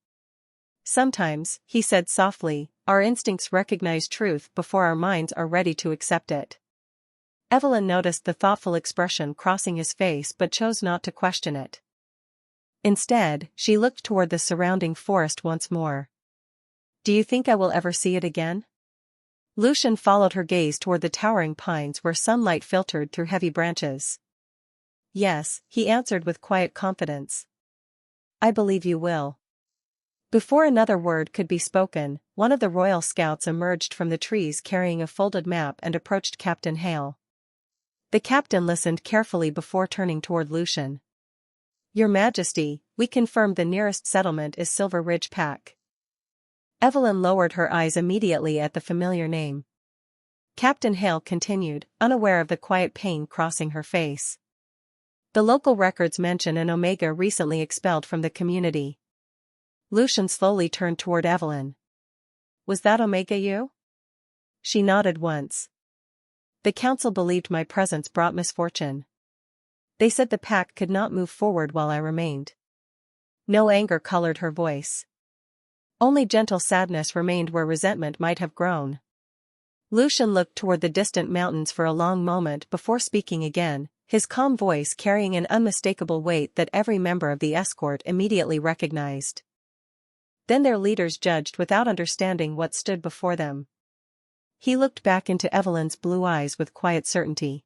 Sometimes, he said softly, our instincts recognize truth before our minds are ready to accept it. Evelyn noticed the thoughtful expression crossing his face but chose not to question it. Instead, she looked toward the surrounding forest once more. Do you think I will ever see it again? Lucian followed her gaze toward the towering pines where sunlight filtered through heavy branches. Yes, he answered with quiet confidence. I believe you will. Before another word could be spoken, one of the Royal Scouts emerged from the trees carrying a folded map and approached Captain Hale. The captain listened carefully before turning toward Lucian. Your Majesty, we confirm the nearest settlement is Silver Ridge Pack. Evelyn lowered her eyes immediately at the familiar name. Captain Hale continued, unaware of the quiet pain crossing her face. The local records mention an Omega recently expelled from the community. Lucian slowly turned toward Evelyn. Was that Omega you? She nodded once. The council believed my presence brought misfortune. They said the pack could not move forward while I remained. No anger colored her voice. Only gentle sadness remained where resentment might have grown. Lucian looked toward the distant mountains for a long moment before speaking again, his calm voice carrying an unmistakable weight that every member of the escort immediately recognized. Then their leaders judged without understanding what stood before them. He looked back into Evelyn's blue eyes with quiet certainty.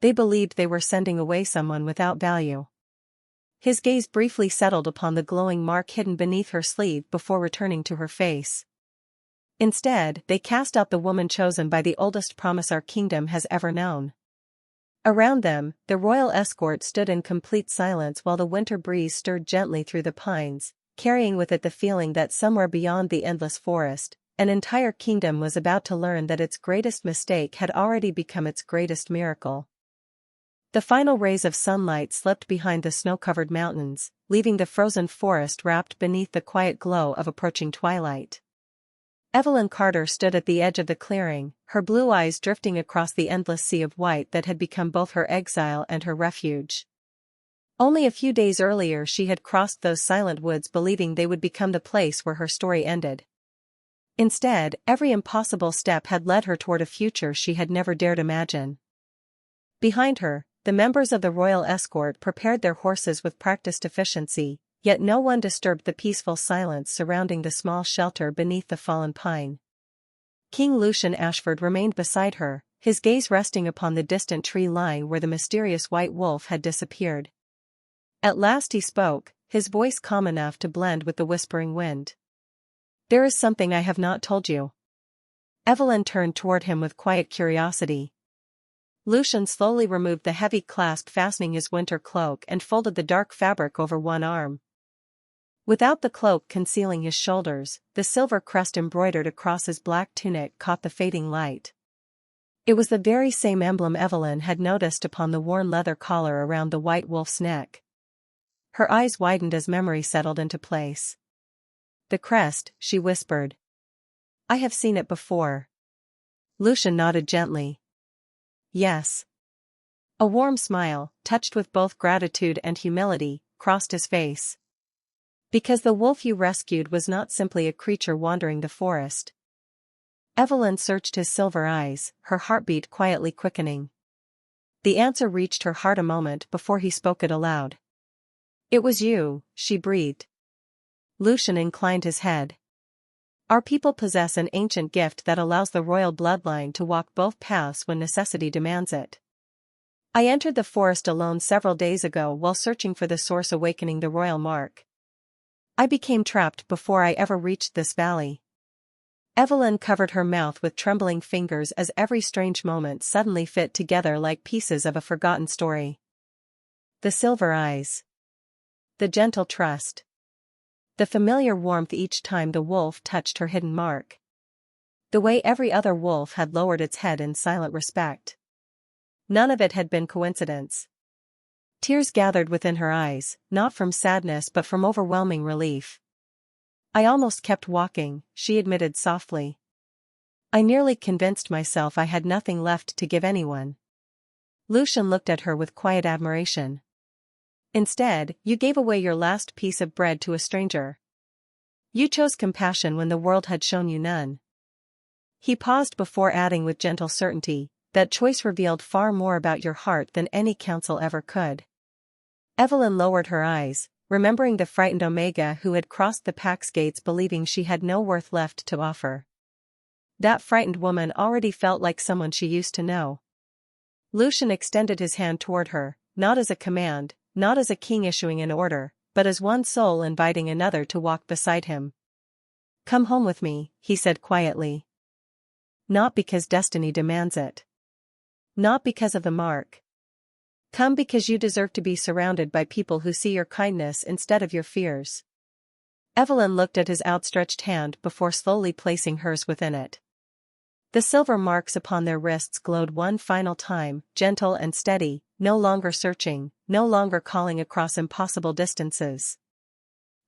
They believed they were sending away someone without value. His gaze briefly settled upon the glowing mark hidden beneath her sleeve before returning to her face. Instead, they cast out the woman chosen by the oldest promise our kingdom has ever known. Around them, the royal escort stood in complete silence while the winter breeze stirred gently through the pines, carrying with it the feeling that somewhere beyond the endless forest, an entire kingdom was about to learn that its greatest mistake had already become its greatest miracle. The final rays of sunlight slipped behind the snow-covered mountains, leaving the frozen forest wrapped beneath the quiet glow of approaching twilight. Evelyn Carter stood at the edge of the clearing, her blue eyes drifting across the endless sea of white that had become both her exile and her refuge. Only a few days earlier she had crossed those silent woods believing they would become the place where her story ended. Instead, every impossible step had led her toward a future she had never dared imagine. Behind her, the members of the royal escort prepared their horses with practiced efficiency, yet no one disturbed the peaceful silence surrounding the small shelter beneath the fallen pine. King Lucian Ashford remained beside her, his gaze resting upon the distant tree line where the mysterious white wolf had disappeared. At last he spoke, his voice calm enough to blend with the whispering wind. There is something I have not told you. Evelyn turned toward him with quiet curiosity. Lucian slowly removed the heavy clasp fastening his winter cloak and folded the dark fabric over one arm. Without the cloak concealing his shoulders, the silver crest embroidered across his black tunic caught the fading light. It was the very same emblem Evelyn had noticed upon the worn leather collar around the white wolf's neck. Her eyes widened as memory settled into place. The crest, she whispered. I have seen it before. Lucian nodded gently. Yes. A warm smile, touched with both gratitude and humility, crossed his face. Because the wolf you rescued was not simply a creature wandering the forest. Evelyn searched his silver eyes, her heartbeat quietly quickening. The answer reached her heart a moment before he spoke it aloud. "It was you," she breathed. Lucian inclined his head. "Our people possess an ancient gift that allows the royal bloodline to walk both paths when necessity demands it. I entered the forest alone several days ago while searching for the source awakening the royal mark. I became trapped before I ever reached this valley." Evelyn covered her mouth with trembling fingers as every strange moment suddenly fit together like pieces of a forgotten story. The silver eyes. The gentle trust. The familiar warmth each time the wolf touched her hidden mark. The way every other wolf had lowered its head in silent respect. None of it had been coincidence. Tears gathered within her eyes, not from sadness but from overwhelming relief. "I almost kept walking," she admitted softly. "I nearly convinced myself I had nothing left to give anyone." Lucian looked at her with quiet admiration. "Instead, you gave away your last piece of bread to a stranger. You chose compassion when the world had shown you none." He paused before adding with gentle certainty, "That choice revealed far more about your heart than any counsel ever could." Evelyn lowered her eyes, remembering the frightened Omega who had crossed the pack's gates believing she had no worth left to offer. That frightened woman already felt like someone she used to know. Lucian extended his hand toward her, not as a command, not as a king issuing an order, but as one soul inviting another to walk beside him. "Come home with me," he said quietly. "Not because destiny demands it. Not because of the mark. Come because you deserve to be surrounded by people who see your kindness instead of your fears." Evelyn looked at his outstretched hand before slowly placing hers within it. The silver marks upon their wrists glowed one final time, gentle and steady, no longer searching, no longer calling across impossible distances.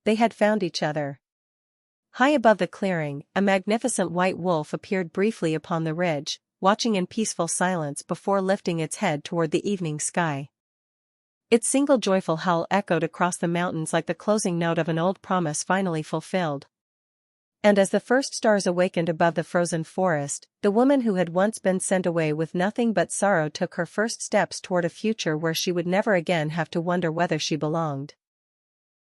They had found each other. High above the clearing, a magnificent white wolf appeared briefly upon the ridge, watching in peaceful silence before lifting its head toward the evening sky. Its single joyful howl echoed across the mountains like the closing note of an old promise finally fulfilled. And as the first stars awakened above the frozen forest, the woman who had once been sent away with nothing but sorrow took her first steps toward a future where she would never again have to wonder whether she belonged.